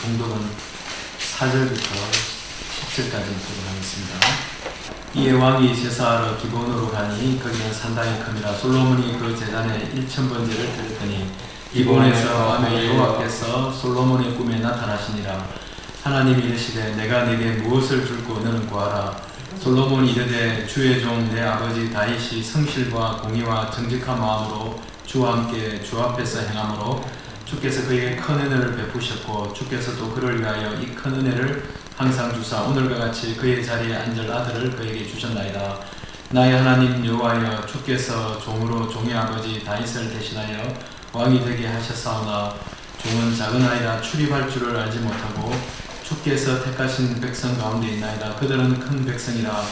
봉독은 4절부터 10절까지 보도하겠습니다. 이에 왕이 제사하러 기본으로 가니 거기는 산당이 큽니다. 솔로몬이 그 제단에 1000번제를 드렸더니 기본에서 밤에 여호와께서 솔로몬의 꿈에 나타나시니라. 하나님이 이르시되 내가 네게 무엇을 줄고 너는 구하라. 솔로몬이 이르되 주의 종 내 아버지 다윗이 성실과 공의와 정직한 마음으로 주와 함께 주 앞에서 행함으로 주께서 그에게 큰 은혜를 베푸셨고 주께서도 그를 위하여 이 큰 은혜를 항상 주사 오늘과 같이 그의 자리에 앉을 아들을 그에게 주셨나이다. 나의 하나님 여호와여 주께서 종으로 종의 아버지 다윗을 대신하여 왕이 되게 하셨사오나 종은 작은 아이라 출입할 줄을 알지 못하고 주께서 택하신 백성 가운데 있나이다. 그들은 큰 백성이라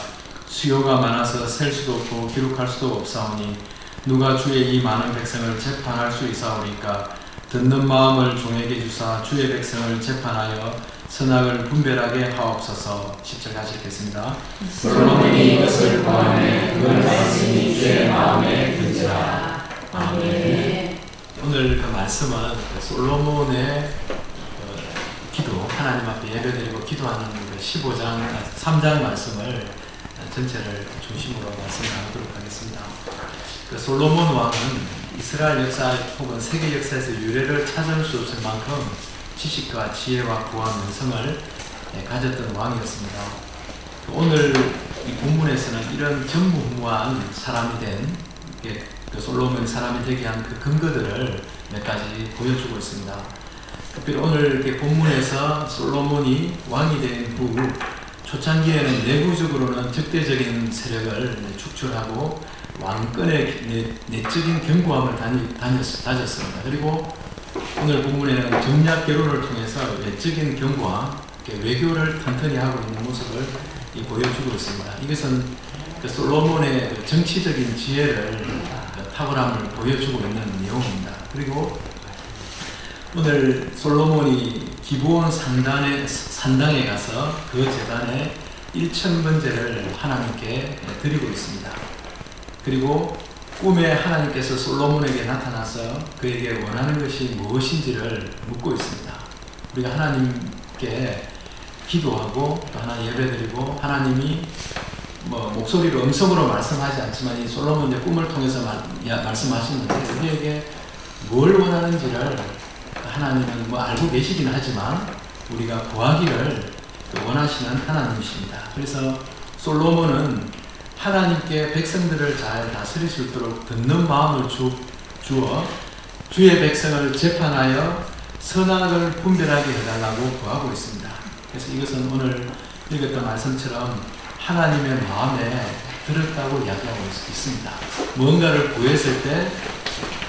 수요가 많아서 셀 수도 없고 기록할 수도 없사오니 누가 주의 이 많은 백성을 재판할 수 있사오리까. 듣는 마음을 종에게 주사 주의 백성을 재판하여 선악을 분별하게 하옵소서. 10절 같이 읽겠습니다. 솔로몬이 이것을 보았네. 그 말씀이 주의 마음에 든지라. 아멘. 오늘 그 말씀은 솔로몬의 기도, 하나님 앞에 예배드리고 기도하는 3장 말씀을 전체를 중심으로 말씀을 나누도록 하겠습니다. 그 솔로몬 왕은 이스라엘 역사 혹은 세계 역사에서 유례를 찾을 수 없을 만큼 지식과 지혜와 부와 명성을 가졌던 왕이었습니다. 오늘 이 본문에서는 이런 전무후무한 사람이 된 솔로몬 사람이 되게 한 그 근거들을 몇 가지 보여주고 있습니다. 특별히 오늘 본문에서 솔로몬이 왕이 된 후 초창기에는 내부적으로는 적대적인 세력을 축출하고 왕권의 내적인 견고함을 다졌습니다. 그리고 오늘 본문에는 정략 결혼을 통해서 외적인 견고함, 외교를 튼튼히 하고 있는 모습을 보여주고 있습니다. 이것은 솔로몬의 정치적인 지혜를 탁월함을 보여주고 있는 내용입니다. 그리고 오늘 솔로몬이 기브온 산당에 가서 그 제단에 1000번제를 하나님께 드리고 있습니다. 그리고 꿈에 하나님께서 솔로몬에게 나타나서 그에게 원하는 것이 무엇인지를 묻고 있습니다. 우리가 하나님께 기도하고 또 하나 예배드리고 하나님이 목소리로 음성으로 말씀하지 않지만 이 솔로몬의 꿈을 통해서 말씀하시는데 우리에게 뭘 원하는지를 하나님은 알고 계시긴 하지만 우리가 구하기를 원하시는 하나님이십니다. 그래서 솔로몬은 하나님께 백성들을 잘 다스릴 수 있도록 듣는 마음을 주어 주의 백성을 재판하여 선악을 분별하게 해달라고 구하고 있습니다. 그래서 이것은 오늘 읽었던 말씀처럼 하나님의 마음에 들었다고 이야기하고 있습니다. 뭔가를 구했을 때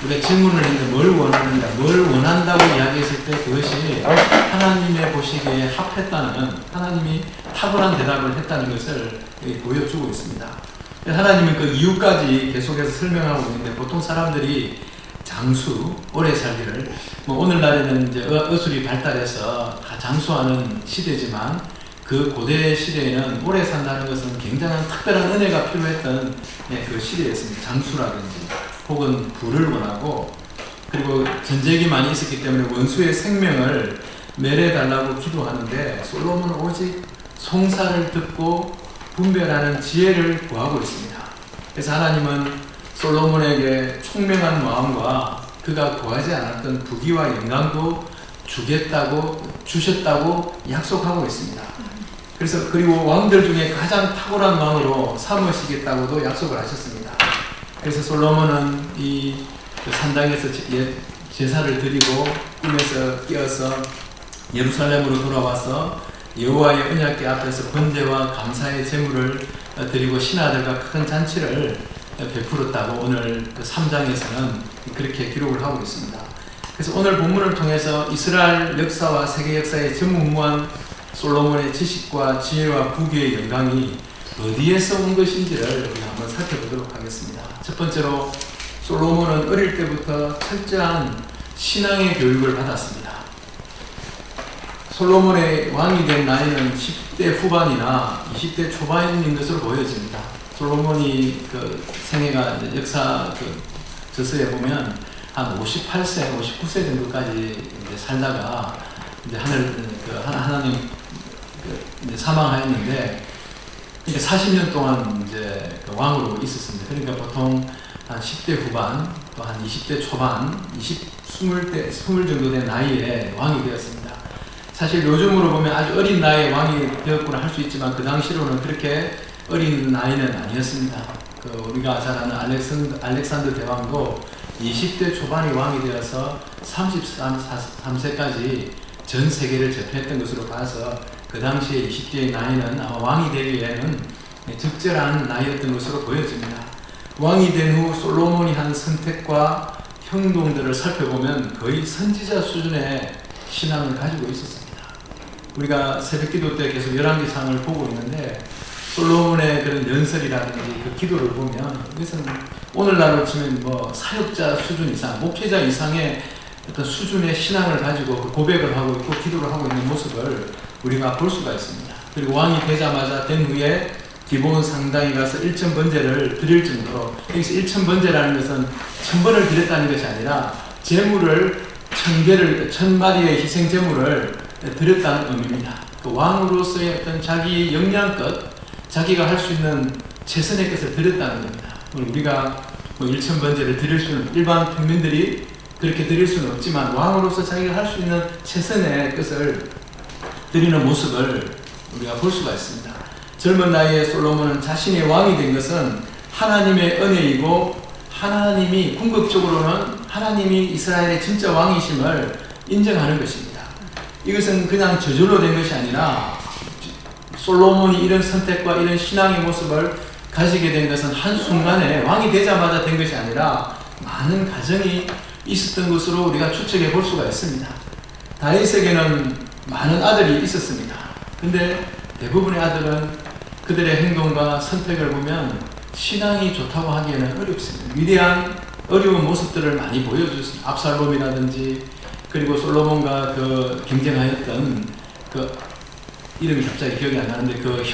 우리가 질문을 했는데 뭘 원하는가, 뭘 원한다고 이야기했을 때 그것이 하나님의 보시기에 합했다는, 하나님이 탁월한 대답을 했다는 것을 보여주고 있습니다. 하나님은 그 이유까지 계속해서 설명하고 있는데 보통 사람들이 장수, 오래 살기를 오늘날에는 이제 의술이 발달해서 장수하는 시대지만 그 고대 시대에는 오래 산다는 것은 굉장한 특별한 은혜가 필요했던 그 시대였습니다. 장수라든지 혹은 부를 원하고 그리고 전쟁이 많이 있었기 때문에 원수의 생명을 멸해달라고 기도하는데 솔로몬은 오직 송사를 듣고 분별하는 지혜를 구하고 있습니다. 그래서 하나님은 솔로몬에게 총명한 마음과 그가 구하지 않았던 부귀와 영광도 주셨다고 약속하고 있습니다. 그래서 그리고 왕들 중에 가장 탁월한 왕으로 삼으시겠다고도 약속을 하셨습니다. 그래서 솔로몬은 이 산당에서 제사를 드리고 꿈에서 깨어서 예루살렘으로 돌아와서 여호와의 언약궤 앞에서 번제와 감사의 제물을 드리고 신하들과 큰 잔치를 베풀었다고 오늘 3장에서는 그렇게 기록을 하고 있습니다. 그래서 오늘 본문을 통해서 이스라엘 역사와 세계 역사의 전무후무한 솔로몬의 지식과 지혜와 부귀의 영광이 어디에서 온 것인지를 우리가 한번 살펴보도록 하겠습니다. 첫 번째로 솔로몬은 어릴 때부터 철저한 신앙의 교육을 받았습니다. 솔로몬의 왕이 된 나이는 10대 후반이나 20대 초반인 것으로 보여집니다. 솔로몬이 그 생애가 역사 저서에 보면 한 58세, 59세 정도까지 살다가 이제 하나님 이제 사망하였는데, 그러니까 40년 동안 이제 그 왕으로 있었습니다. 그러니까 보통 한 10대 후반 또 한 20대 초반, 20 정도 된 나이에 왕이 되었습니다. 사실 요즘으로 보면 아주 어린 나이에 왕이 되었구나 할 수 있지만 그 당시로는 그렇게 어린 나이는 아니었습니다. 우리가 잘 아는 알렉산더 대왕도 20대 초반에 왕이 되어서 33세까지 전 세계를 제패했던 것으로 봐서 그 당시에 20대의 나이는 아마 왕이 되기에는 적절한 나이였던 것으로 보여집니다. 왕이 된 후 솔로몬이 한 선택과 행동들을 살펴보면 거의 선지자 수준의 신앙을 가지고 있었습니다. 우리가 새벽기도 때 계속 열왕기상을 보고 있는데 솔로몬의 그런 연설이라든지 그 기도를 보면 이것은 오늘날로 치면 뭐 사역자 수준 이상, 목회자 이상의 어떤 수준의 신앙을 가지고 그 고백을 하고 있고 기도를 하고 있는 모습을 우리가 볼 수가 있습니다. 그리고 왕이 되자마자 된 후에 기본 상당히 가서 1000번제를 드릴 정도로, 여기서 1000번제라는 것은 1000번을 드렸다는 것이 아니라 제물을 1000마리의 희생 제물을 드렸다는 의미입니다. 그 왕으로서의 어떤 자기 역량껏 자기가 할 수 있는 최선의 것을 드렸다는 겁니다. 우리가 뭐 1000번제를 드릴 수는, 일반 평민들이 그렇게 드릴 수는 없지만 왕으로서 자기가 할 수 있는 최선의 것을 드리는 모습을 우리가 볼 수가 있습니다. 젊은 나이에 솔로몬은 자신이 왕이 된 것은 하나님의 은혜이고, 하나님이 궁극적으로는 하나님이 이스라엘의 진짜 왕이심을 인정하는 것입니다. 이것은 그냥 저절로 된 것이 아니라 솔로몬이 이런 선택과 이런 신앙의 모습을 가지게 된 것은 한순간에 왕이 되자마자 된 것이 아니라 많은 과정이 있었던 것으로 우리가 추측해 볼 수가 있습니다. 다윗에게는 많은 아들이 있었습니다. 근데 대부분의 아들은 그들의 행동과 선택을 보면 신앙이 좋다고 하기에는 어렵습니다. 위대한 어려운 모습들을 많이 보여줬습니다. 압살롬이라든지, 그리고 솔로몬과 그 경쟁하였던 그 이름이 갑자기 기억이 안 나는데 그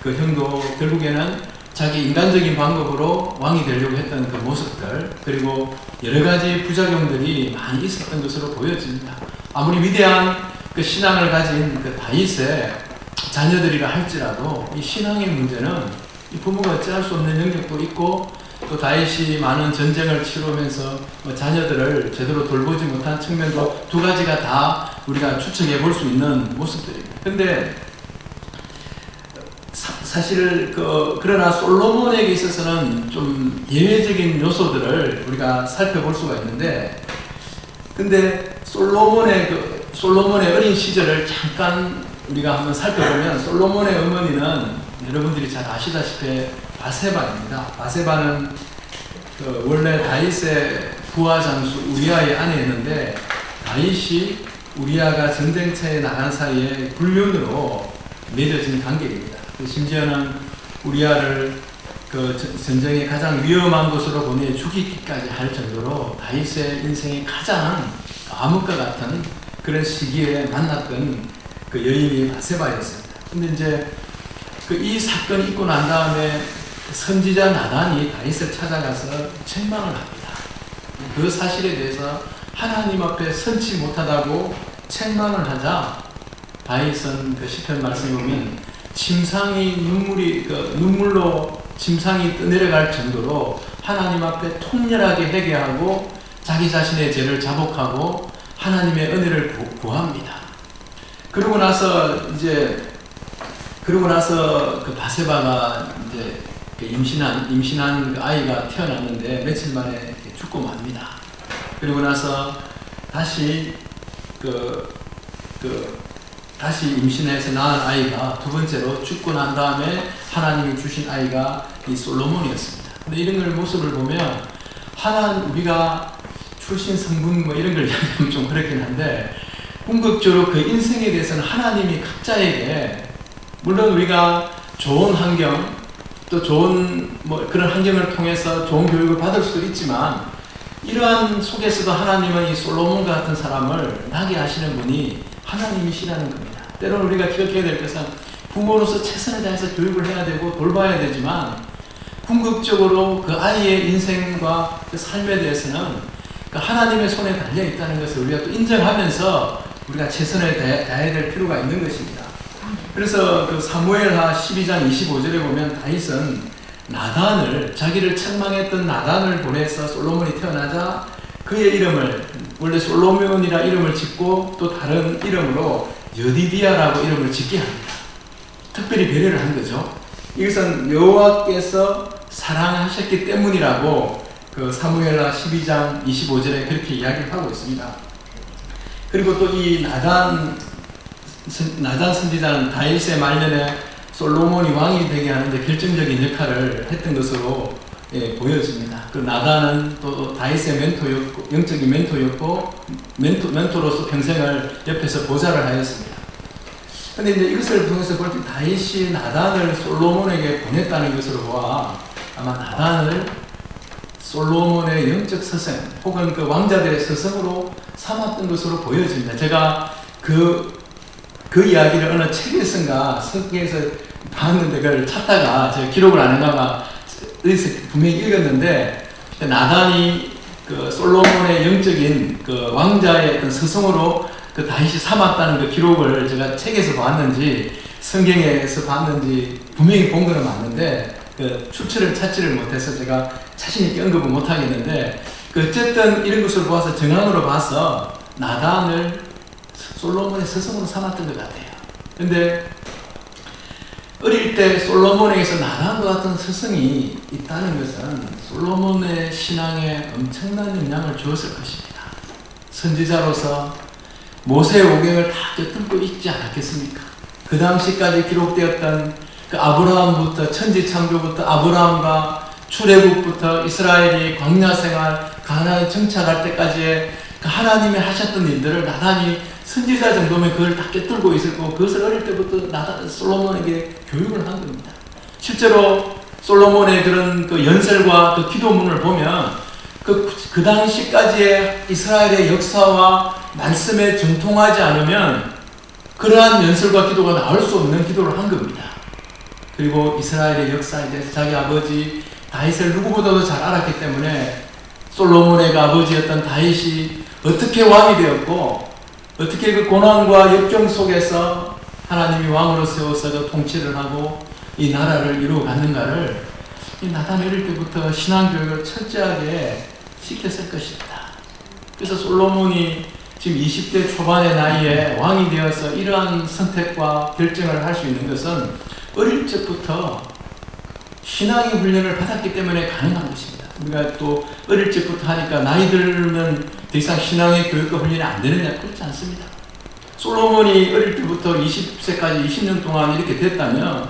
형도 결국에는 자기 인간적인 방법으로 왕이 되려고 했던 그 모습들, 그리고 여러 가지 부작용들이 많이 있었던 것으로 보여집니다. 아무리 위대한 그 신앙을 가진 그 다윗의 자녀들이라 할지라도 이 신앙의 문제는 이 부모가 어찌할 수 없는 영역도 있고, 또 다윗이 많은 전쟁을 치르면서 자녀들을 제대로 돌보지 못한 측면도 두 가지가 다 우리가 추측해 볼 수 있는 모습들입니다. 근데 사실 그러나 솔로몬에게 있어서는 좀 예외적인 요소들을 우리가 살펴볼 수가 있는데, 근데 솔로몬의 어린 시절을 잠깐 우리가 한번 살펴보면 솔로몬의 어머니는 여러분들이 잘 아시다시피 바세바입니다. 바세바는 원래 다윗의 부하 장수 우리아의 아내였는데, 다윗이 우리아가 전쟁터에 나간 사이에 불륜으로 맺어진 관계입니다. 심지어는 우리아를 그 전쟁의 가장 위험한 곳으로 보내 죽이기까지 할 정도로 다윗의 인생의 가장 암흑과 같은 그런 시기에 만났던 그 여인이 바세바였습니다. 근데 이제 이 사건이 있고 난 다음에 선지자 나단이 다윗을 찾아가서 책망을 합니다. 그 사실에 대해서 하나님 앞에 선치 못하다고 책망을 하자 다윗은 그 시편 말씀에 보면 눈물로 침상이 내려갈 정도로 하나님 앞에 통렬하게 회개하고 자기 자신의 죄를 자복하고 하나님의 은혜를 구합니다. 그러고 나서 그 바세바가 이제 임신한 그 아이가 태어났는데 며칠 만에 죽고 맙니다. 그리고 나서 다시 다시 임신해서 낳은 아이가 두 번째로 죽고 난 다음에 하나님이 주신 아이가 이 솔로몬이었습니다. 근데 이런 걸 모습을 보면 우리가 출신 성분 뭐 이런 걸 얘기하면 좀 그렇긴 한데, 궁극적으로 그 인생에 대해서는 하나님이 각자에게, 물론 우리가 좋은 환경 또 좋은 그런 환경을 통해서 좋은 교육을 받을 수도 있지만, 이러한 속에서도 하나님은 이 솔로몬 같은 사람을 나게 하시는 분이 하나님이시라는 겁니다. 때로는 우리가 기억해야 될 것은 부모로서 최선을 다해서 교육을 해야 되고 돌봐야 되지만, 궁극적으로 그 아이의 인생과 그 삶에 대해서는 그 하나님의 손에 달려 있다는 것을 우리가 또 인정하면서 우리가 최선을 다해야 될 필요가 있는 것입니다. 그래서 그 사무엘하 12장 25절에 보면 다윗은 나단을, 자기를 책망했던 나단을 보내서 솔로몬이 태어나자 그의 이름을, 원래 솔로몬이라 이름을 짓고 또 다른 이름으로 여디디아라고 이름을 짓게 합니다. 특별히 배려를 한 거죠. 이것은 여호와께서 사랑하셨기 때문이라고 그 사무엘하 12장 25절에 그렇게 이야기를 하고 있습니다. 그리고 또 이 나단 선지자는 다윗의 말년에 솔로몬이 왕이 되게 하는데 결정적인 역할을 했던 것으로 보여집니다. 그 나단은 또 다윗의 멘토였고, 영적인 멘토였고, 멘토로서 평생을 옆에서 보좌를 하였습니다. 근데 이제 이것을 통해서 볼 때 다윗이 나단을 솔로몬에게 보냈다는 것으로 보아 아마 나단을 솔로몬의 영적 스승 혹은 그 왕자들의 스승으로 삼았던 것으로 보여집니다. 제가 그 이야기를 어느 책에선가 서기에서 봤는데 그걸 찾다가 제가 기록을 안 해놔가 분명히 읽었는데 나단이 그 솔로몬의 영적인 그 왕자의 어떤 스승으로 그 다윗이 삼았다는 그 기록을 제가 책에서 봤는지 성경에서 봤는지 분명히 본 거는 맞는데 그 출처를 찾지를 못해서 제가 자신 있게 언급을 못 하겠는데 그 어쨌든 이런 것을 보아서 정황으로 봐서 나단을 솔로몬의 스승으로 삼았던 것 같아요. 근데 어릴 때 솔로몬에게서 나단과 같은 스승이 있다는 것은 솔로몬의 신앙에 엄청난 영향을 주었을 것입니다. 선지자로서 모세의 오경을 다 꿰뚫고 있지 않았겠습니까? 그 당시까지 기록되었던 그 아브라함부터 천지창조부터 아브라함과 출애굽부터 이스라엘이 광야 생활, 가나안에 정착할 때까지의 그 하나님이 하셨던 일들을 나단이 선지자 정도면 그걸 다 꿰뚫고 있을 거고 그것을 어릴 때부터 솔로몬에게 교육을 한 겁니다. 실제로 솔로몬의 그런 그 연설과 그 기도문을 보면 그 당시까지의 이스라엘의 역사와 말씀에 정통하지 않으면 그러한 연설과 기도가 나올 수 없는 기도를 한 겁니다. 그리고 이스라엘의 역사에 대해서 자기 아버지 다윗을 누구보다도 잘 알았기 때문에 솔로몬의 아버지였던 다윗이 어떻게 왕이 되었고 어떻게 그 고난과 역경 속에서 하나님이 왕으로 세워서 통치를 하고 이 나라를 이루어갔는가를 이 나단이 어릴 때부터 신앙교육을 철저하게 시켰을 것입니다. 그래서 솔로몬이 지금 20대 초반의 나이에 왕이 되어서 이러한 선택과 결정을 할 수 있는 것은 어릴 적부터 신앙의 훈련을 받았기 때문에 가능한 것입니다. 우리가 또 어릴 적부터 하니까 나이 들면 더 이상 신앙의 교육과 훈련이 안 되느냐? 그렇지 않습니다. 솔로몬이 어릴 때부터 20세까지 20년 동안 이렇게 됐다면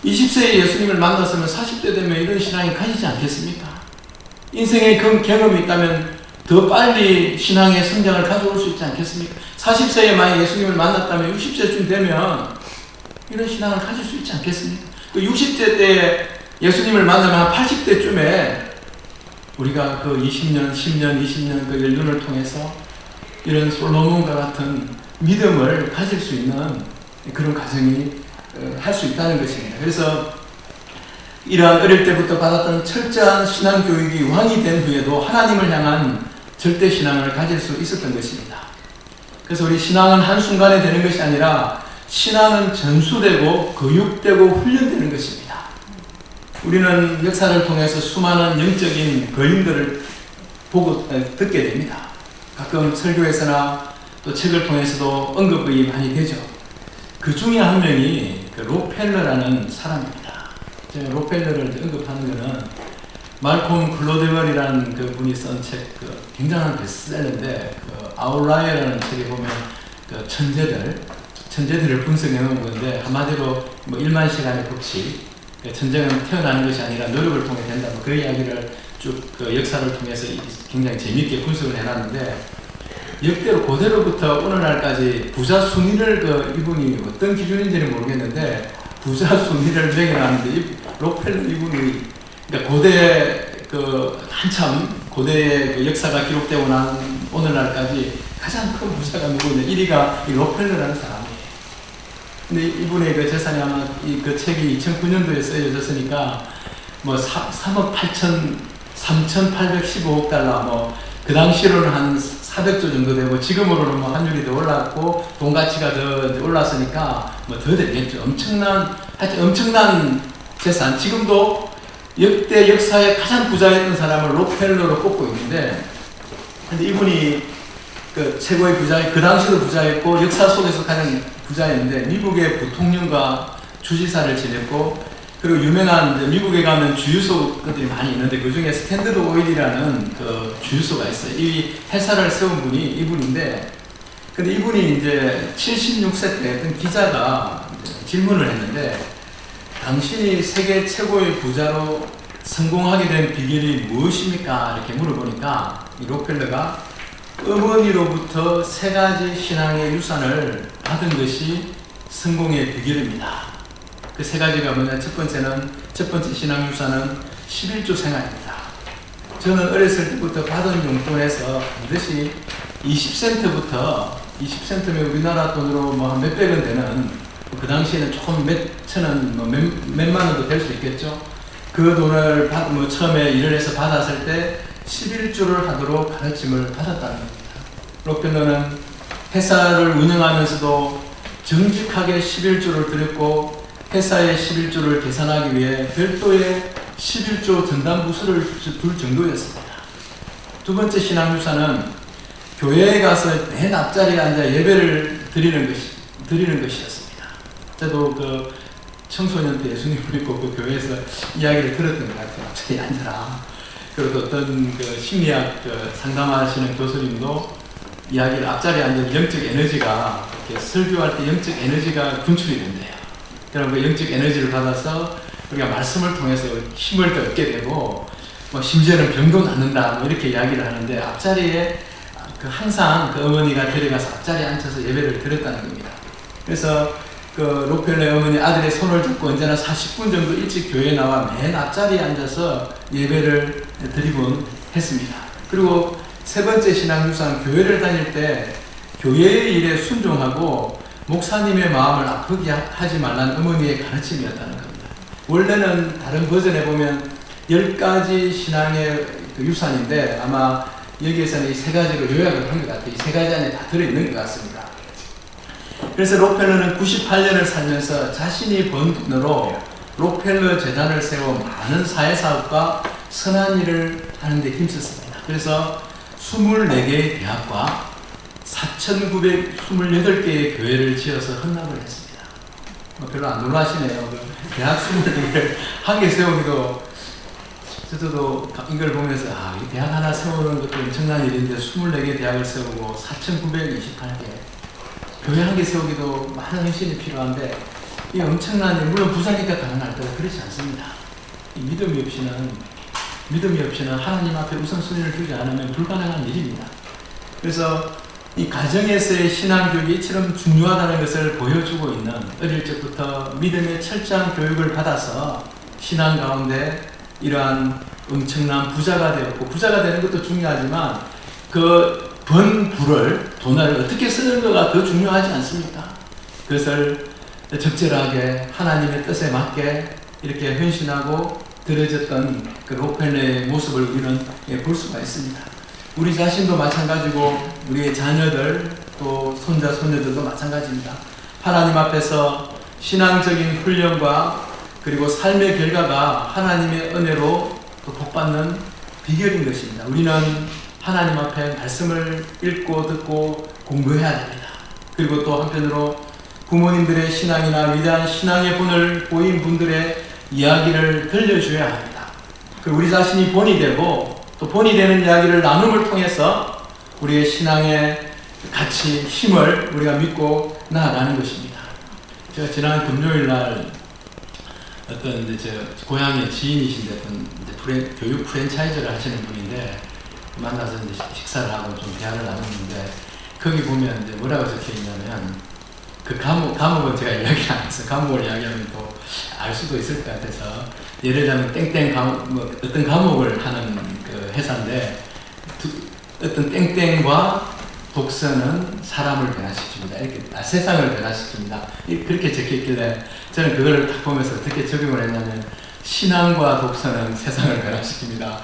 20세에 예수님을 만났으면 40대 되면 이런 신앙이 가지지 않겠습니까? 인생의 경험이 있다면 더 빨리 신앙의 성장을 가져올 수 있지 않겠습니까? 40세에 만약 예수님을 만났다면 60세쯤 되면 이런 신앙을 가질 수 있지 않겠습니까? 그 60세 때 예수님을 만나면 한 80대쯤에 우리가 그 20년, 10년, 20년 그 연륜을 통해서 이런 솔로몬과 같은 믿음을 가질 수 있는 그런 과정이 할 수 있다는 것입니다. 그래서 이러한 어릴 때부터 받았던 철저한 신앙 교육이 왕이 된 후에도 하나님을 향한 절대 신앙을 가질 수 있었던 것입니다. 그래서 우리 신앙은 한순간에 되는 것이 아니라 신앙은 전수되고 교육되고 훈련되는 것입니다. 우리는 역사를 통해서 수많은 영적인 거인들을 보고 듣게 됩니다. 가끔 설교에서나 또 책을 통해서도 언급이 많이 되죠. 그 중에 한 명이 그 록펠러라는 사람입니다. 제가 록펠러를 언급하는 것은 말콤 글로데벌이라는 그 분이 쓴 책, 그 굉장한 베스트셀러인데 그 아웃라이어라는 책에 보면 그 천재들을 분석해 놓은 건데 한마디로 뭐 1만 시간의 법칙, 천재는 태어나는 것이 아니라 노력을 통해 된다. 그 이야기를 쭉 그 역사를 통해서 굉장히 재미있게 분석을 해놨는데 역대로 고대로부터 오늘날까지 부자 순위를 그 이분이 어떤 기준인지는 모르겠는데 부자 순위를 매겨놨는데 록펠러 이분이 그러니까 고대 그 한참 고대의 그 역사가 기록되고 난 오늘날까지 가장 큰 부자가 누구냐 1위가 이 록펠러라는 사람이에요. 근데 이분의 그 재산이 아마 그 책이 2009년도에 쓰여졌으니까 뭐 3억 8천 3,815억 달러 뭐 그 당시로는 한 400조 정도 되고 지금으로는 뭐 환율이 더 올랐고 돈 가치가 더 이제 올랐으니까 뭐 더 되겠죠. 하여튼 엄청난 재산. 지금도 역대 역사의 가장 부자였던 사람을 록펠러로 꼽고 있는데, 근데 이분이 그 최고의 부자, 그 당시도 부자였고 역사 속에서 가장 부자였는데 미국의 부통령과 주지사를 지냈고, 그리고 유명한 이제 미국에 가면 주유소들이 많이 있는데 그 중에 스탠더드 오일이라는 그 주유소가 있어요. 이 회사를 세운 분이 이분인데, 근데 이분이 이제 76세 때 어떤 기자가 질문을 했는데, 당신이 세계 최고의 부자로 성공하게 된 비결이 무엇입니까? 이렇게 물어보니까 이 록펠러가 어머니로부터 3가지 신앙의 유산을 받은 것이 성공의 비결입니다. 그 3가지가 뭐냐? 첫 번째 신앙 유산은 11조 생활입니다. 저는 어렸을 때부터 받은 용돈에서 반드시 20센트면 우리나라 돈으로 뭐 몇백 원 되는, 그 당시에는 조금 몇천 원, 뭐 몇만 원도 될 수 있겠죠. 그 돈을 처음에 일을 해서 받았을 때 11조를 하도록 가르침을 받았다는 겁니다. 록펠러는 회사를 운영하면서도 정직하게 11조를 드렸고, 회사의 11조를 계산하기 위해 별도의 11조 전담부서를 둘 정도였습니다. 두 번째 신앙유산은 교회에 가서 맨 앞자리에 앉아 예배를 드리는 것이었습니다. 저도 그 청소년 때 예수님을 믿고 그 교회에서 이야기를 들었던 것 같아요. 앞자리에 앉아라. 그리고 어떤 그 심리학 상담하시는 교수님도 이야기를 앞자리에 앉은 영적 에너지가 이렇게 설교할 때 영적 에너지가 분출이 된대요. 그럼 그 영적 에너지를 받아서 우리가 말씀을 통해서 힘을 더 얻게 되고, 뭐 심지어는 병도 낫는다, 뭐 이렇게 이야기를 하는데, 앞자리에 항상 그 어머니가 데려가서 앞자리에 앉혀서 예배를 드렸다는 겁니다. 그래서 그 록펠러의 어머니 아들의 손을 잡고 언제나 40분 정도 일찍 교회에 나와 맨 앞자리에 앉아서 예배를 드리곤 했습니다. 그리고 세 번째 신앙유산, 교회를 다닐 때 교회의 일에 순종하고 목사님의 마음을 아프게 하지 말라는 어머니의 가르침이었다는 겁니다. 원래는 다른 버전에 보면 10가지 신앙의 그 유산인데 아마 여기에서는 이 3가지로 요약을 한 것 같아요. 이 3가지 안에 다 들어있는 것 같습니다. 그래서 록펠러는 98년을 살면서 자신이 번 돈으로 록펠러 재단을 세워 많은 사회사업과 선한 일을 하는 데 힘썼습니다. 그래서 24개의 대학과 4,928개의 교회를 지어서 헌납을 했습니다. 별로 안 놀라시네요. 대학 24개를 한 개 세우기도, 저도 이걸 보면서 이 대학 하나 세우는 것도 엄청난 일인데 24개 대학을 세우고 4,928개 교회 한 개 세우기도 많은 헌신이 필요한데, 이 엄청난 일, 물론 부자니까 가능할 거다, 그렇지 않습니다. 이 믿음이 없이는 하나님 앞에 우선순위를 두지 않으면 불가능한 일입니다. 그래서 이 가정에서의 신앙교육이 이처럼 중요하다는 것을 보여주고 있는, 어릴 적부터 믿음의 철저한 교육을 받아서 신앙 가운데 이러한 엄청난 부자가 되었고, 부자가 되는 것도 중요하지만 그 번 돈을 어떻게 쓰는가가 더 중요하지 않습니까? 그것을 적절하게 하나님의 뜻에 맞게 이렇게 헌신하고 들어졌던 그 록펠러의 모습을 우리는 볼 수가 있습니다. 우리 자신도 마찬가지고 우리의 자녀들 또 손자 손녀들도 마찬가지입니다. 하나님 앞에서 신앙적인 훈련과 그리고 삶의 결과가 하나님의 은혜로 또 복받는 비결인 것입니다. 우리는 하나님 앞에 말씀을 읽고 듣고 공부해야 됩니다. 그리고 또 한편으로 부모님들의 신앙이나 위대한 신앙의 본을 보인 분들의 이야기를 들려줘야 합니다. 그리고 우리 자신이 본이 되고 또 본이 되는 이야기를 나눔을 통해서 우리의 신앙의 가치, 힘을 우리가 믿고 나아가는 것입니다. 제가 지난 금요일 날 어떤 이제 제 고향의 지인이신데 어떤 이제 교육 프랜차이즈를 하시는 분인데 만나서 이제 식사를 하고 좀 대화를 나눴는데, 거기 보면 이제 뭐라고 적혀 있냐면, 그 과목은 제가 이야기를 안 해서 감옥을 이야기하면 또 알 수도 있을 것 같아서, 예를 들면 땡땡 과목, 뭐 어떤 과목을 하는 그 회사인데, 어떤 땡땡과 독서는 사람을 변화시킵니다. 이렇게 세상을 변화시킵니다. 그렇게 적혀 있길래 저는 그걸 딱 보면서 어떻게 적용을 했냐면, 신앙과 독서는 세상을 변화시킵니다.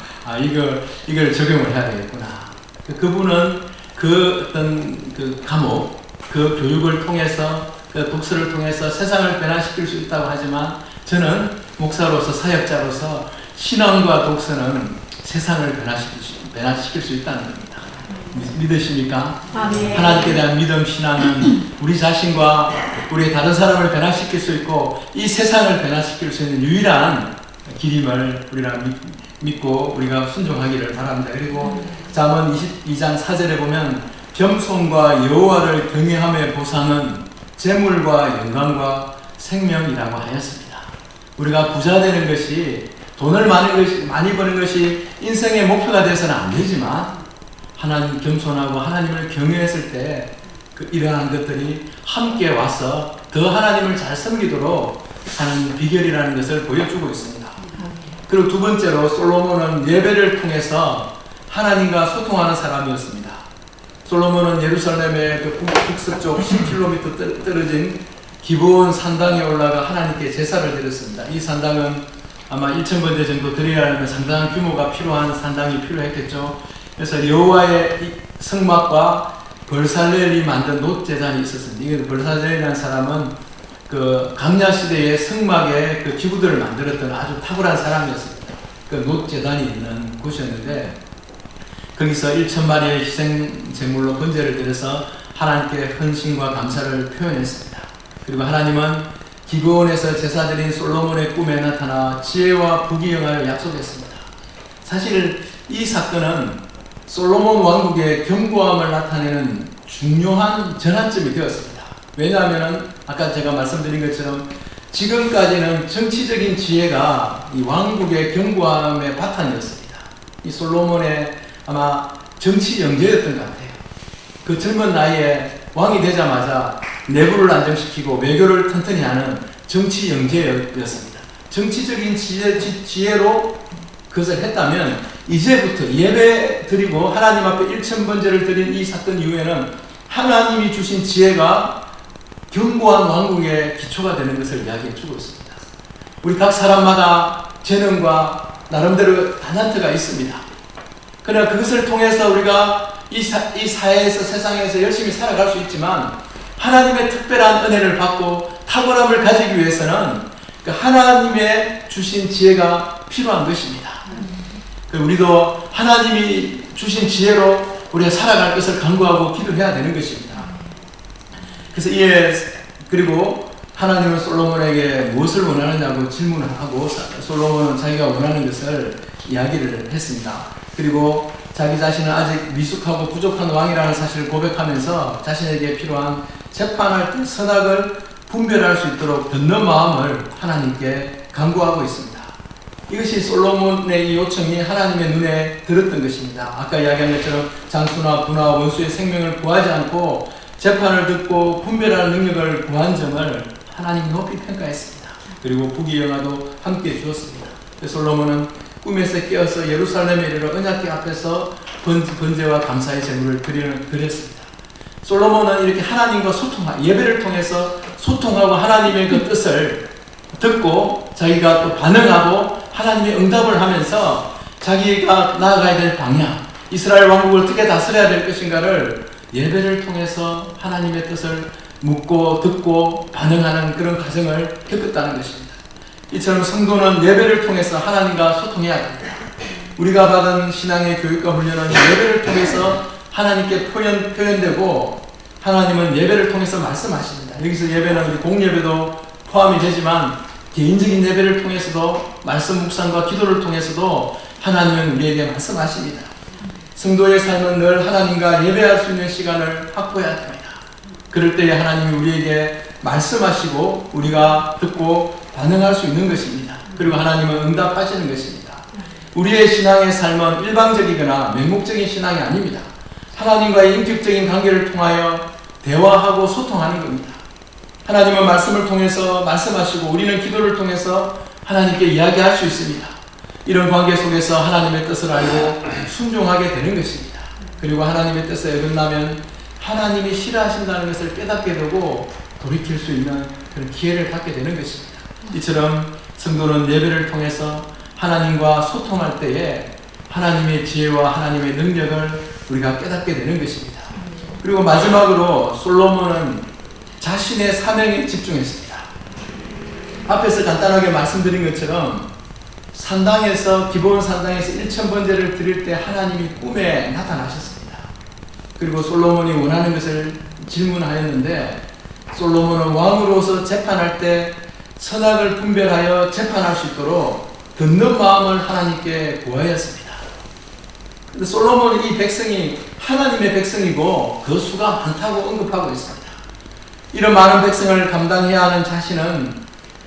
이걸 적용을 해야 되겠구나. 그분은 그 어떤 그 과목, 그 교육을 통해서, 그 독서를 통해서 세상을 변화시킬 수 있다고 하지만 저는 목사로서, 사역자로서 신앙과 독서는 세상을 변화시킬 수 있다는 겁니다. 믿으십니까? 아멘. 하나님께 대한 믿음, 신앙은 우리 자신과 우리 다른 사람을 변화시킬 수 있고 이 세상을 변화시킬 수 있는 유일한 길임을 우리가 믿고 우리가 순종하기를 바랍니다. 그리고 잠언 22장 4절에 보면 겸손과 여호와를 경외함의 보상은 재물과 영광과 생명이라고 하였습니다. 우리가 부자 되는 것이, 돈을 많이 버는 것이 인생의 목표가 되어서는 안 되지만 하나님 겸손하고 하나님을 경외했을 때 이러한 것들이 함께 와서 더 하나님을 잘 섬기도록 하는 비결이라는 것을 보여주고 있습니다. 그리고 두 번째로 솔로몬은 예배를 통해서 하나님과 소통하는 사람이었습니다. 솔로몬은 예루살렘의 그 북서쪽 10km 떨어진 기브온 산당에 올라가 하나님께 제사를 드렸습니다. 이 산당은 아마 1,000번째 정도 드리려면 상당한 규모가 필요한 산당이 필요했겠죠. 그래서 여호와의 성막과 벌살렐이 만든 놋제단이 있었습니다. 이게 벌살렐이라는 사람은 그 강야 시대의 성막의 그 기구들을 만들었던 아주 탁월한 사람이었습니다. 그 놋제단이 있는 곳이었는데 거기서 1,000마리의 희생 제물로 번제를 드려서 하나님께 헌신과 감사를 표현했습니다. 그리고 하나님은 기브온에서 제사드린 솔로몬의 꿈에 나타나 지혜와 부귀영화를 약속했습니다. 사실 이 사건은 솔로몬 왕국의 견고함을 나타내는 중요한 전환점이 되었습니다. 왜냐하면 아까 제가 말씀드린 것처럼 지금까지는 정치적인 지혜가 이 왕국의 견고함의 바탕이었습니다. 이 솔로몬의 아마 정치 영재였던 것 같아요. 그 젊은 나이에 왕이 되자마자 내부를 안정시키고 외교를 튼튼히 하는 정치 영재였습니다. 정치적인 지혜로 그것을 했다면 이제부터 예배 드리고 하나님 앞에 1,000번제를 드린 이 사건 이후에는 하나님이 주신 지혜가 견고한 왕국의 기초가 되는 것을 이야기해 주고 있습니다. 우리 각 사람마다 재능과 나름대로 달란트가 있습니다. 그러나 그것을 통해서 우리가 이 사회에서, 세상에서 열심히 살아갈 수 있지만 하나님의 특별한 은혜를 받고 탁월함을 가지기 위해서는 그 하나님의 주신 지혜가 필요한 것입니다. 우리도 하나님이 주신 지혜로 우리가 살아갈 것을 간구하고 기도해야 되는 것입니다. 그래서 그리고 하나님은 솔로몬에게 무엇을 원하느냐고 질문을 하고 솔로몬은 자기가 원하는 것을 이야기를 했습니다. 그리고 자기 자신은 아직 미숙하고 부족한 왕이라는 사실을 고백하면서 자신에게 필요한 재판할 때 선악을 분별할 수 있도록 듣는 마음을 하나님께 간구하고 있습니다. 이것이 솔로몬의 이 요청이 하나님의 눈에 들었던 것입니다. 아까 이야기한 것처럼 장수나 부나 원수의 생명을 구하지 않고 재판을 듣고 분별하는 능력을 구한 점을 하나님이 높이 평가했습니다. 그리고 부귀영화도 함께 주었습니다. 솔로몬은 꿈에서 깨어서 예루살렘에 이르러 언약궤 앞에서 번제와 감사의 제물을 드렸습니다. 솔로몬은 이렇게 하나님과 예배를 통해서 소통하고 하나님의 그 뜻을 듣고 자기가 또 반응하고 하나님의 응답을 하면서 자기가 나아가야 될 방향, 이스라엘 왕국을 어떻게 다스려야 될 것인가를 예배를 통해서 하나님의 뜻을 묻고 듣고 반응하는 그런 과정을 겪었다는 것입니다. 이처럼 성도는 예배를 통해서 하나님과 소통해야 됩니다. 우리가 받은 신앙의 교육과 훈련은 예배를 통해서 하나님께 표현되고 하나님은 예배를 통해서 말씀하십니다. 여기서 예배는 우리 공예배도 포함이 되지만 개인적인 예배를 통해서도 말씀 묵상과 기도를 통해서도 하나님은 우리에게 말씀하십니다. 성도의 삶은 늘 하나님과 예배할 수 있는 시간을 확보해야 됩니다. 그럴 때에 하나님이 우리에게 말씀하시고 우리가 듣고 반응할 수 있는 것입니다. 그리고 하나님은 응답하시는 것입니다. 우리의 신앙의 삶은 일방적이거나 맹목적인 신앙이 아닙니다. 하나님과의 인격적인 관계를 통하여 대화하고 소통하는 겁니다. 하나님은 말씀을 통해서 말씀하시고 우리는 기도를 통해서 하나님께 이야기할 수 있습니다. 이런 관계 속에서 하나님의 뜻을 알고 순종하게 되는 것입니다. 그리고 하나님의 뜻에 어긋나면 하나님이 싫어하신다는 것을 깨닫게 되고 돌이킬 수 있는 그런 기회를 갖게 되는 것입니다. 이처럼 성도는 예배를 통해서 하나님과 소통할 때에 하나님의 지혜와 하나님의 능력을 우리가 깨닫게 되는 것입니다. 그리고 마지막으로 솔로몬은 자신의 사명에 집중했습니다. 앞에서 간단하게 말씀드린 것처럼 산당에서 기본 산당에서 1000번제를 드릴 때 하나님이 꿈에 나타나셨습니다. 그리고 솔로몬이 원하는 것을 질문하였는데 솔로몬은 왕으로서 재판할 때 선악을 분별하여 재판할 수 있도록 듣는 마음을 하나님께 구하였습니다. 근데 솔로몬은 이 백성이 하나님의 백성이고 그 수가 많다고 언급하고 있습니다. 이런 많은 백성을 감당해야 하는 자신은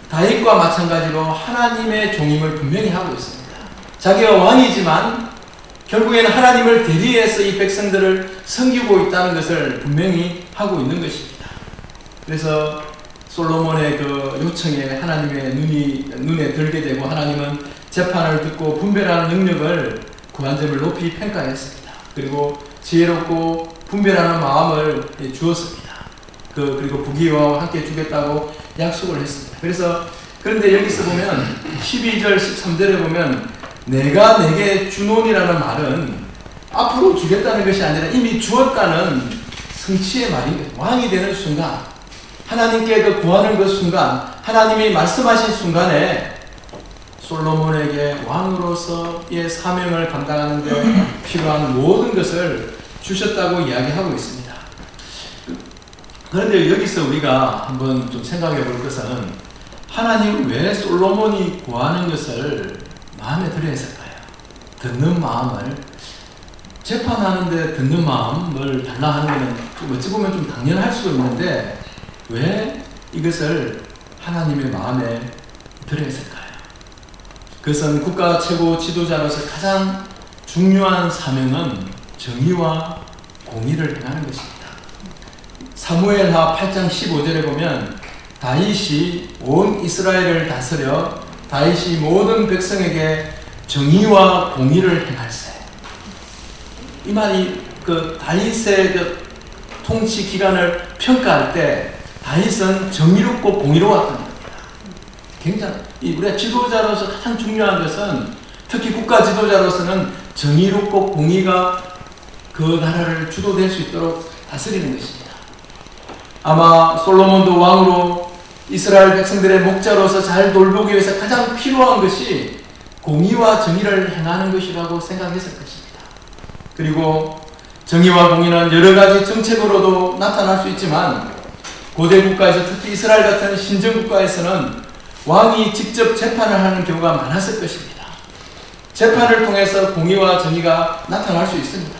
다윗과 마찬가지로 하나님의 종임을 분명히 하고 있습니다. 자기가 왕이지만 결국에는 하나님을 대리해서 이 백성들을 섬기고 있다는 것을 분명히 하고 있는 것입니다. 그래서 솔로몬의 그 요청에 하나님의 눈에 들게 되고 하나님은 재판을 듣고 분별하는 능력을 구한 점을 높이 평가했습니다. 그리고 지혜롭고 분별하는 마음을 주었습니다. 그리고 부귀와 함께 주겠다고 약속을 했습니다. 그런데 여기서 보면 12절 13절에 보면 내가 내게 주노니라는 말은 앞으로 주겠다는 것이 아니라 이미 주었다는 성취의 말입니다. 왕이 되는 순간 하나님께 그 구하는 그 순간 하나님이 말씀하신 순간에 솔로몬에게 왕으로서의 사명을 감당하는 데 필요한 모든 것을 주셨다고 이야기하고 있습니다. 그런데 여기서 우리가 한번 좀 생각해 볼 것은 하나님은 왜 솔로몬이 구하는 것을 마음에 들여 했을까요? 듣는 마음을 재판하는데 듣는 마음을 달라 하는 것은 어찌 보면 좀 당연할 수도 있는데 왜 이것을 하나님의 마음에 들여 했을까요? 그것은 국가 최고 지도자로서 가장 중요한 사명은 정의와 공의를 행하는 것입니다. 사무엘하 8장 15절에 보면 다윗이 온 이스라엘을 다스려 다윗이 모든 백성에게 정의와 공의를 행할세. 이 말이 그 다윗의 그 통치 기간을 평가할 때 다윗은 정의롭고 공의로웠던 겁니다. 굉장히 우리가 지도자로서 가장 중요한 것은 특히 국가 지도자로서는 정의롭고 공의가 그 나라를 주도될 수 있도록 다스리는 것입니다. 아마 솔로몬도 왕으로 이스라엘 백성들의 목자로서 잘 돌보기 위해서 가장 필요한 것이 공의와 정의를 행하는 것이라고 생각했을 것입니다. 그리고 정의와 공의는 여러 가지 정책으로도 나타날 수 있지만 고대 국가에서 특히 이스라엘 같은 신정 국가에서는 왕이 직접 재판을 하는 경우가 많았을 것입니다. 재판을 통해서 공의와 정의가 나타날 수 있습니다.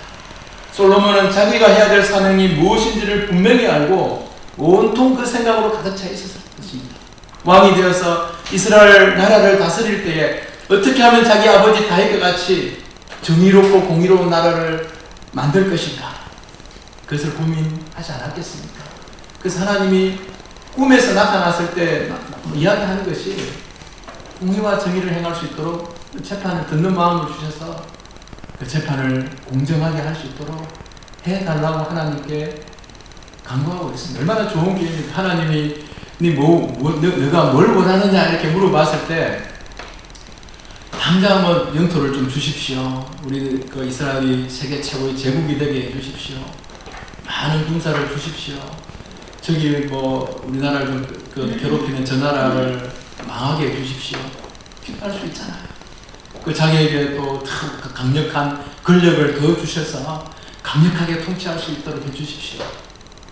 솔로몬은 자기가 해야 될 사명이 무엇인지를 분명히 알고 온통 그 생각으로 가득 차 있었을 것입니다. 왕이 되어서 이스라엘 나라를 다스릴 때에 어떻게 하면 자기 아버지 다윗과 같이 정의롭고 공의로운 나라를 만들 것인가, 그것을 고민하지 않았겠습니까? 그래서 하나님이 꿈에서 나타났을 때 이야기하는 것이 공의와 정의를 행할 수 있도록 재판을 듣는 마음을 주셔서 그 재판을 공정하게 할 수 있도록 해달라고 하나님께 간구하고 있습니다. 얼마나 좋은 기회입니까? 하나님이 너가 뭘 원하느냐 이렇게 물어봤을 때 당장 영토를 좀 주십시오. 우리 그 이스라엘이 세계 최고의 제국이 되게 해주십시오. 많은 군사를 주십시오. 저기 우리나라를 좀 괴롭히는 저 나라를 망하게 해주십시오. 기도할 수 있잖아요. 그 자기에게 또 강력한 권력을 더 주셔서 강력하게 통치할 수 있도록 해주십시오.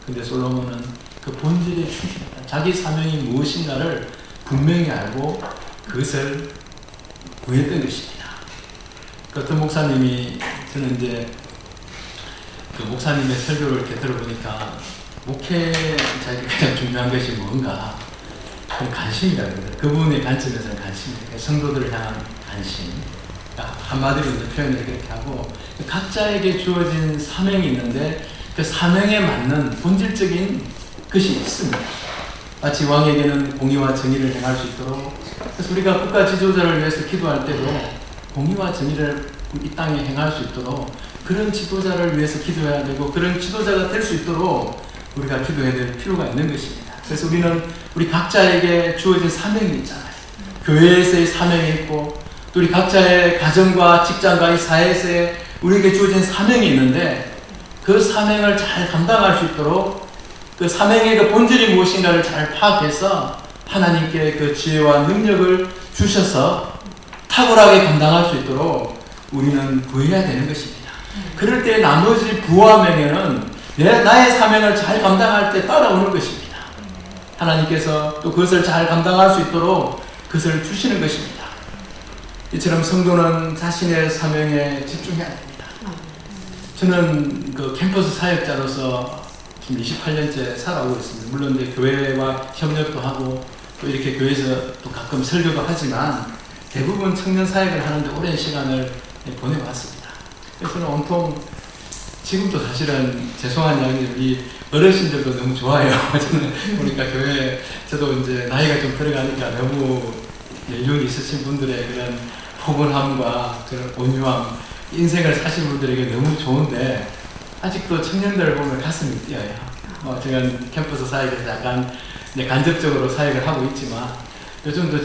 근데 솔로몬은 그 본질에 충실했다. 자기 사명이 무엇인가를 분명히 알고 그것을 구했던 것입니다. 그 어떤 목사님이, 저는 이제 그 목사님의 설교를 이렇게 들어보니까 목회자에게 가장 중요한 것이 뭔가 관심이라는 거예요. 그분의 관점에서는 관심이에요. 성도들을 향한 관심. 한마디로 표현을 그렇게 하고, 각자에게 주어진 사명이 있는데 그 사명에 맞는 본질적인 것이 있습니다. 마치 왕에게는 공의와 정의를 행할 수 있도록, 그래서 우리가 국가 지도자를 위해서 기도할 때도 공의와 정의를 이 땅에 행할 수 있도록 그런 지도자를 위해서 기도해야 되고, 그런 지도자가 될 수 있도록 우리가 기도해야 될 필요가 있는 것입니다. 그래서 우리 각자에게 주어진 사명이 있잖아요. 교회에서의 사명이 있고, 또 우리 각자의 가정과 직장과 이 사회에서의 우리에게 주어진 사명이 있는데, 그 사명을 잘 감당할 수 있도록 그 사명의 그 본질이 무엇인가를 잘 파악해서 하나님께 그 지혜와 능력을 주셔서 탁월하게 감당할 수 있도록 우리는 구해야 되는 것입니다. 그럴 때 나머지 부와 명예는 나의 사명을 잘 감당할 때 따라오는 것입니다. 하나님께서 또 그것을 잘 감당할 수 있도록 그것을 주시는 것입니다. 이처럼 성도는 자신의 사명에 집중해야 됩니다. 저는 그 캠퍼스 사역자로서 지금 28년째 살아오고 있습니다. 물론 이제 교회와 협력도 하고 또 이렇게 교회에서 또 가끔 설교도 하지만 대부분 청년 사역을 하는데 오랜 시간을 보내왔습니다. 그래서 저는 온통 지금도 사실은 죄송한 이야기 우리 어르신들도 너무 좋아요. 저는 보니까 교회 저도 이제 나이가 좀 들어가니까 너무 연륜이 있으신 분들의 그런 포근함과 그런 온유함, 인생을 사신 분들에게 너무 좋은데 아직도 청년들 보면 가슴이 뛰어요. 제가 캠퍼스 사역에서 약간 간접적으로 사역을 하고 있지만 요즘도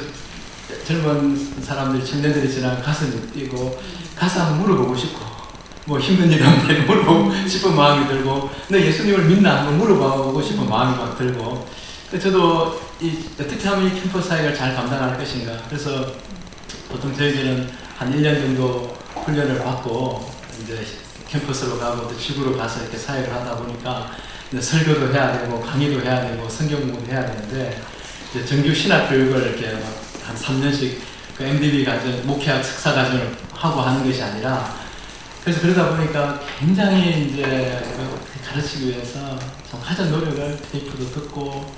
젊은 사람들, 청년들이 지나면 가슴이 뛰고 가서 한번 물어보고 싶고 뭐 힘든 일 하면 물어보고 싶은 마음이 들고 너 예수님을 믿나 한번 물어보고 싶은 마음이 막 들고 저도 어떻게 하면 이 캠퍼스 사역을 잘 감당할 것인가 그래서 보통 저희들은 한 1년 정도 훈련을 받고 이제 캠퍼스로 가고 또 지구로 가서 이렇게 사역을 하다 보니까 설교도 해야 되고 강의도 해야 되고 성경 공부도 해야 되는데 이제 정규 신학 교육을 이렇게 한 3년씩 그 MDB 과정, 목회학 석사 과정을 하고 하는 것이 아니라 그래서 그러다 보니까 굉장히 이제 가르치기 위해서 좀 가진 노력을 테이프도 듣고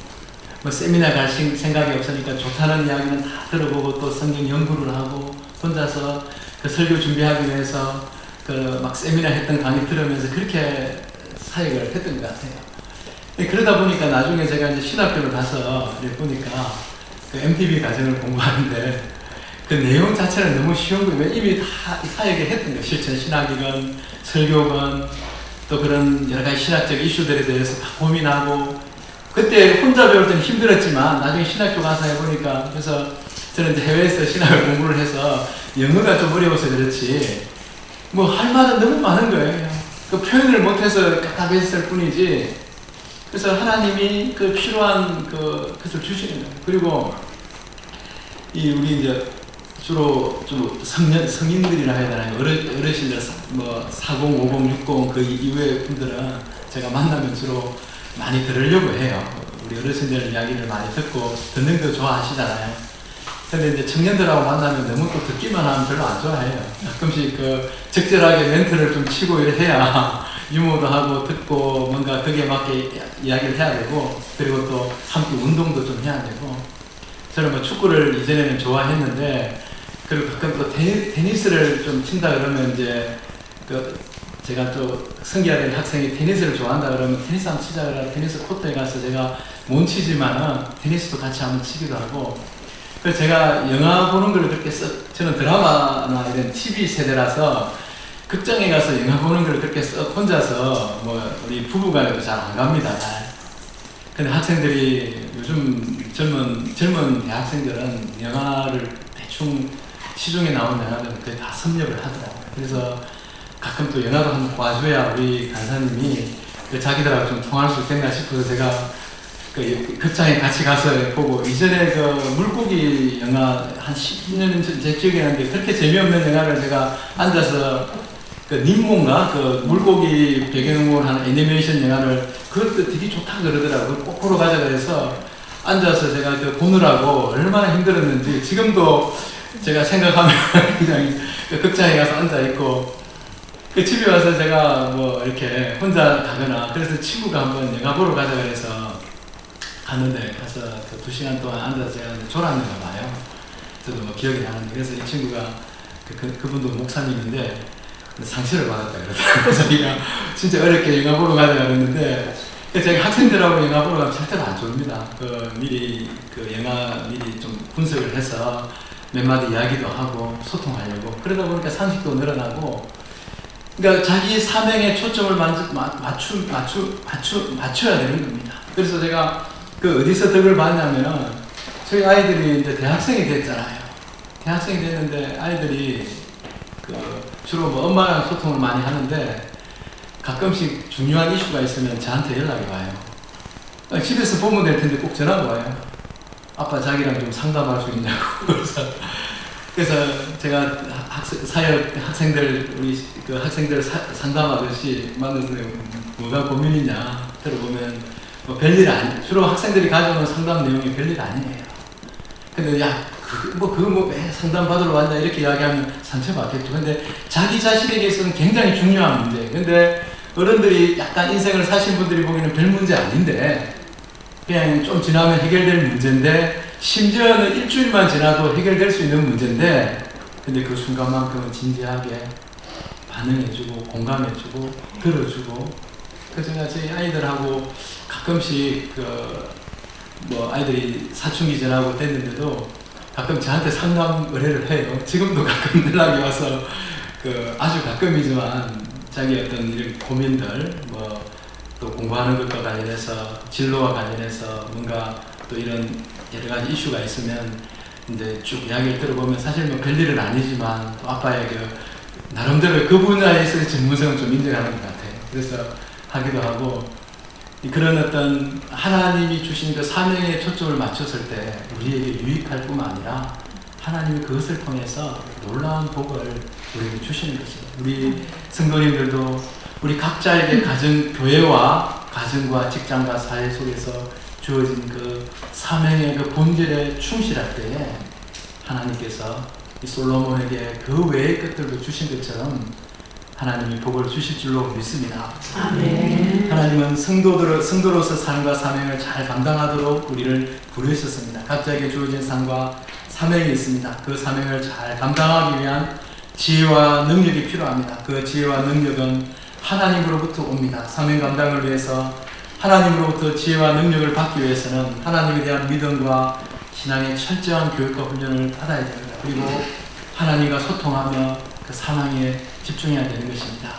뭐 세미나 갈 생각이 없으니까 좋다는 이야기는 다 들어보고 또 성경 연구를 하고 혼자서 그 설교 준비하기 위해서 그 막 세미나 했던 강의 들으면서 그렇게 사역을 했던 것 같아요. 그러다 보니까 나중에 제가 이제 신학교를 가서 보니까 그 MTB 과정을 공부하는데 그 내용 자체는 너무 쉬운 거예요. 이미 다 사역을 했던 거예요. 실천 신학이건 설교건 또 그런 여러 가지 신학적 이슈들에 대해서 다 고민하고 그때 혼자 배울 때는 힘들었지만 나중에 신학교 가서 해보니까 그래서 저는 이제 해외에서 신학을 공부를 해서 영어가 좀 어려워서 그렇지 뭐 할 말은 너무 많은 거예요. 그 표현을 못해서 답답했을 뿐이지 그래서 하나님이 그 필요한 그것을 주시는 거예요. 그리고 우리 이제 주로 좀 성인들이라 해야 되나요? 어르신들 뭐 40, 50, 60 그 이후의 분들은 제가 만나면 주로 많이 들으려고 해요. 우리 어르신들 이야기를 많이 듣고 듣는 거 좋아하시잖아요. 근데 이제 청년들하고 만나면 너무 또 듣기만 하면 별로 안 좋아해요. 가끔씩 그 적절하게 멘트를 좀 치고 해야 유머도 하고 듣고 뭔가 거기에 맞게 이야기를 해야 되고 그리고 또 함께 운동도 좀 해야 되고 저는 뭐 축구를 이전에는 좋아했는데 그리고 가끔 또 테니스를 좀 친다 그러면 이제 제가 또 성기야 된 학생이 테니스를 좋아한다 그러면 테니스 한번 치자 그러면 테니스 코트에 가서 제가 못 치지만은 테니스도 같이 한번 치기도 하고 그래서 제가 영화 보는 걸 그렇게 저는 드라마나 이런 TV 세대라서 극장에 가서 영화 보는 걸 그렇게 혼자서 뭐 우리 부부간에도 잘 안 갑니다. 근데 학생들이 요즘 젊은 대학생들은 영화를 대충 시중에 나온 영화들은 거의 다 섭렵을 하더라고요. 그래서 가끔 또 영화도 한번 봐줘야 우리 간사님이 자기들하고 좀 통할 수 있겠나 싶어서 제가 그 극장에 같이 가서 보고 이전에 그 물고기 영화 한 10년 전 제 기억이 나는데 그렇게 재미없는 영화를 제가 앉아서 그 님몬가 그 물고기 배경으로 한 애니메이션 영화를 그것도 되게 좋다 그러더라고요. 꼭 보러 가자 그래서 앉아서 제가 그 보느라고 얼마나 힘들었는지 지금도 제가 생각하면 그냥 그 극장에 가서 앉아 있고 그 집에 와서 제가 뭐 이렇게 혼자 가거나 그래서 친구가 한번 영화 보러 가자 그래서 갔는데 가서 그 2시간 동안 앉아서 제가 졸았는가 봐요. 저도 뭐 기억이 나는데 그래서 이 친구가 그분도 목사님인데 상처를 받았다 그러더라고요. 그래서 제가 진짜 어렵게 영화 보러 가자 그랬는데 제가 학생들하고 영화 보러 가면 절대로 안 좋습니다. 미리 영화 미리 좀 분석을 해서 몇 마디 이야기도 하고 소통하려고 그러다 보니까 상식도 늘어나고 그러니까 자기 사명에 초점을 맞춰야 되는 겁니다. 그래서 제가 어디서 덕을 봤냐면 저희 아이들이 이제 대학생이 됐잖아요. 대학생이 됐는데 아이들이 주로 뭐 엄마랑 소통을 많이 하는데 가끔씩 중요한 이슈가 있으면 저한테 연락이 와요. 집에서 보면 될 텐데 꼭 전화가 와요. 아빠 자기랑 좀 상담할 수 있냐고. 그래서 제가 학생들 우리 그 학생들 상담하듯이 만나서 뭐가 고민이냐 들어보면 뭐 별일 아니. 주로 학생들이 가져오는 상담 내용이 별일 아니에요. 근데 왜 상담 받으러 왔냐 이렇게 이야기하면 상처받겠죠. 근데 자기 자신에게서는 굉장히 중요한 문제. 근데 어른들이 약간 인생을 사신 분들이 보기에는 별 문제 아닌데 그냥 좀 지나면 해결될 문제인데 심지어는 일주일만 지나도 해결될 수 있는 문제인데 근데 그 순간만큼은 진지하게 반응해주고 공감해주고 들어주고 그래서 제가 저희 아이들하고 가끔씩 아이들이 사춘기 지나고 됐는데도 가끔 저한테 상담 의뢰를 해요. 지금도 가끔 연락이 와서 아주 가끔이지만 자기 어떤 이런 고민들 또 공부하는 것과 관련해서 진로와 관련해서 뭔가 또 이런 여러 가지 이슈가 있으면 이제 쭉 이야기를 들어보면 사실 뭐 별일은 아니지만 또 아빠의 나름대로 그 분야에 있어서 전문성을 좀 인정하는 것 같아요. 그래서 하기도 하고 그런 어떤 하나님이 주신 그 사명에 초점을 맞췄을 때 우리에게 유익할 뿐만 아니라 하나님이 그것을 통해서 놀라운 복을 우리에게 주시는 것입니다. 우리 성도님들도 우리 각자에게 교회와 가정과 직장과 사회 속에서 주어진 그 사명의 그 본질에 충실할 때에 하나님께서 이 솔로몬에게 그 외의 것들도 주신 것처럼 하나님이 복을 주실 줄로 믿습니다. 아멘. 하나님은 성도로서 삶과 사명을 잘 감당하도록 우리를 부르셨습니다. 각자에게 주어진 삶과 사명이 있습니다. 그 사명을 잘 감당하기 위한 지혜와 능력이 필요합니다. 그 지혜와 능력은 하나님으로부터 옵니다. 사명 감당을 위해서 하나님으로부터 지혜와 능력을 받기 위해서는 하나님에 대한 믿음과 신앙의 철저한 교육과 훈련을 받아야 됩니다. 그리고 하나님과 소통하며 그 사명에 집중해야 되는 것입니다.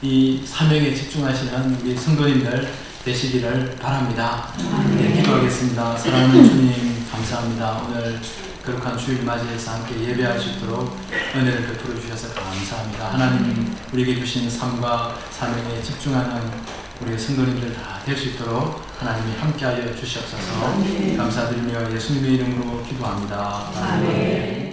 이 사명에 집중하시는 우리 성도님들 되시기를 바랍니다. 네, 기도하겠습니다. 사랑하는 주님 감사합니다. 오늘 거룩한 주일 맞이해서 함께 예배할 수 있도록 은혜를 베풀어 주셔서 감사합니다. 하나님 우리에게 주신 삶과 사명에 집중하는 우리 성도님들 다 될 수 있도록 하나님이 함께하여 주시옵소서. 감사드리며 예수님의 이름으로 기도합니다. 아멘.